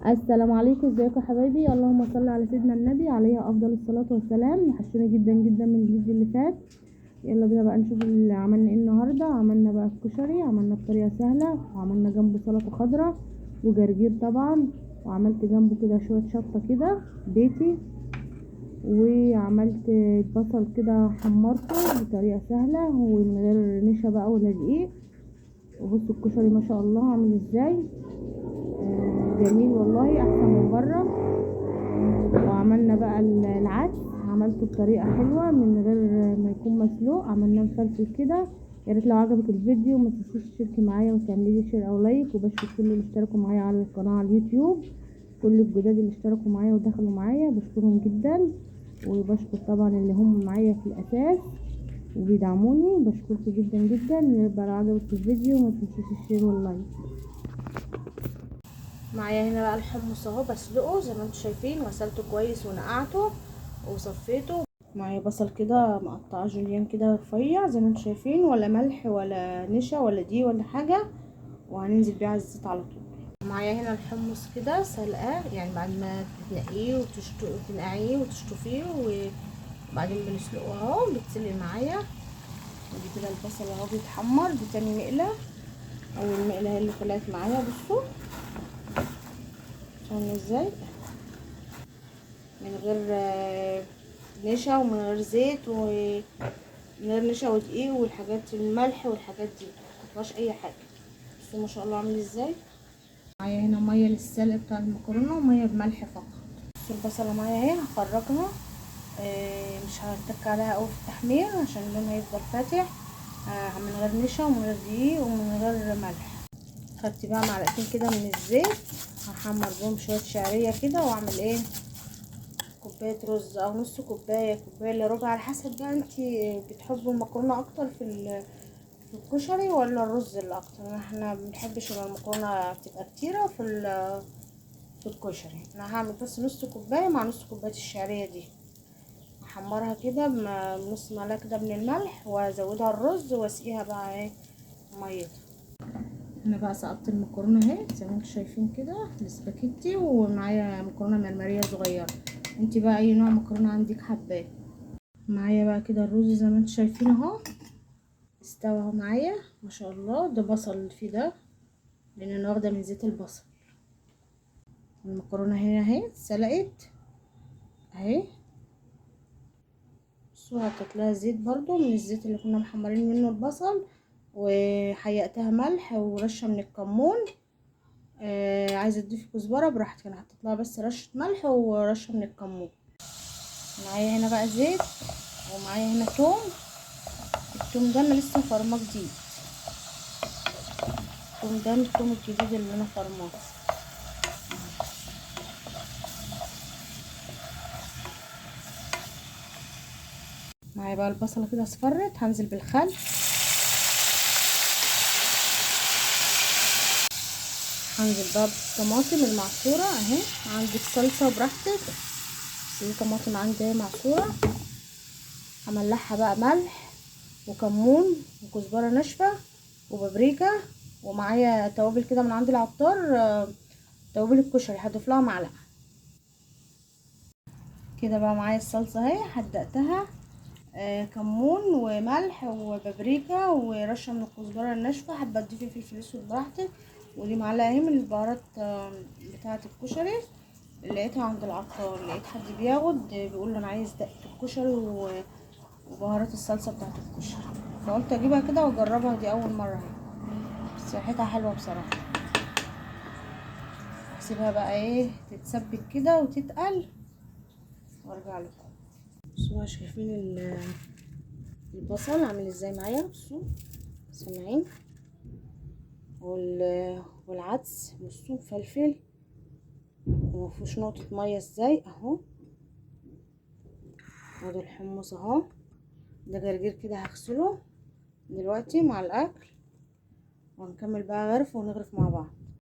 السلام عليكم، ازيكم يا حبايبي؟ اللهم صل على سيدنا النبي عليه افضل الصلاه والسلام. وحشوني جدا جدا من الفيديو اللي فات. يلا بينا بقى نشوف اللي عملنا ايه النهارده. عملنا بقى الكشري، عملنا بطريقه سهله، وعملنا جنبه سلطه خضراء وجرجير طبعا، وعملت جنبه كده شويه شطه كده بيتي، وعملت البصل كده حمرته بطريقه سهله ومن غير نشا بقى ولا دقيق. وبصوا الكشري ما شاء الله عامل ازاي، جميل والله، احسن من بره. وعملنا بقى العدس، عملته بطريقه حلوه من غير ما يكون مسلوق، عملناه مفلفل كده. يا ريت لو عجبك الفيديو ما تنسيش تشتركي معايا وتعملي لي شير او لايك. وبشكر كل اللي اشتركوا معايا على القناه على اليوتيوب، كل الجداد اللي اشتركوا معايا ودخلوا معايا بشكرهم جدا. وبشكر طبعا اللي هم معايا في الاساس وبيدعموني، بشكركم جدا جدا. يبقى لو عجبك الفيديو ما تنسيش الشير واللايك. معايا هنا بقى الحمص اهو بسلقه زي ما انتم شايفين، غسلته كويس ونقعته وصفيته. معايا بصل كده مقطعه جوليان كده رفيع زي ما انتم شايفين، ولا ملح ولا نشا ولا دي ولا حاجه، وهننزل بيه على الزيت على طول. معايا هنا الحمص كده سلقاه، يعني بعد ما تنقيه وتنقعيه وتشطفيه وبعدين بنسلقه اهو بتسلق معايا. ودي كده البصل اهو بيتحمر، دي تاني مقله. اول مقله هي اللي طلعت معايا، بصوا عامله ازاي، من غير نشا ومن غير زيت ومن غير نشا ودقيق والحاجات الملح والحاجات دي، مفيهاش اي حاجه. بصوا ما شاء الله عامل ازاي. معايا هنا ميه للسلق بتاع المكرونه وميه بملح فقط. بصوا البصله معايا اهي هخرجها، مش هتك عليها قوي في التحمير عشان لونها يفضل فاتح، من غير نشا ومن غير دقيق ومن غير ملح. خدت بقى معلقتين كده من الزيت، هحمر بهم شويه شعريه كده واعمل ايه، كوبايه رز او نص كوبايه الا ربع، على حسب بقى انتي بتحبوا المكرونه اكتر في الكشري ولا الرز اللي اكتر. احنا بنحبش ان المكرونه تبقى كتيره في الكشري. انا هعمل بس نص كوبايه مع نص كوبايه الشعريه دي، احمرها كده بنص معلقه كده من الملح وازودها الرز واسقيها بقى ايه ميتها. انا بقى سقطت المكرونه اهي زي ما انتم شايفين كده الاسباجيتي، ومعايا مكرونه مرمريه صغيره. انتي بقى اي نوع مكرونه عندك حباه. معايا بقى كده الرز زي ما انتم شايفين اهو استوى اهو معايا ما شاء الله. ده بصل فيه ده لان انا واخده من زيت البصل. المكرونه هنا اهي اتسلقت اهي، بصوا حطيت لها زيت برضو من الزيت اللي كنا محمرين منه البصل، وحيقتها ملح ورشه من الكمون. عايزه تضيفي كزبره براحتك، انا حطيت لها بس رشه ملح ورشه من الكمون. معايا هنا بقى زيت، ومعايا هنا توم. التوم ده انا لسه فرماه جديد، التوم ده التوم الجديد اللي انا فرماه. معايا بقى البصله كده اصفرت، هنزل بالخل، هنزل بقى بالطماطم المعصوره اهي. عندك صلصه براحتك، بس دي طماطم عندي اهي معصوره. هملحها بقى ملح وكمون وكزبره ناشفه وبابريكا، ومعايا توابل كده من عند العطار، توابل الكشري هضيف لها معلقه كده. بقى معايا الصلصه اهي حدقتها، كمون وملح وبابريكا ورشه من الكزبره الناشفه. حابه تضيفي فلفل اسود براحتك. ودي معلقه اهي من البهارات بتاعه الكشري، لقيتها عند العطار. لقيت حد بياخد بيقول انا عايز دقه الكشري وبهارات الصلصه بتاعه الكشري، فقلت اجيبها كده واجربها. دي اول مره اهي، بس ريحتها حلوه بصراحه. هسيبها بقى ايه تتسبك كده وتتقل وارجع لكم. بصوا شايفين البصل عامل ازاي معايا، بصوا سامعين، والعدس بصوا مفلفل ومفيهوش نقطة مية ازاي اهو. وده الحمص اهو، ده جرجير كده هغسله دلوقتي مع الاكل، ونكمل بقى غرف ونغرف مع بعض.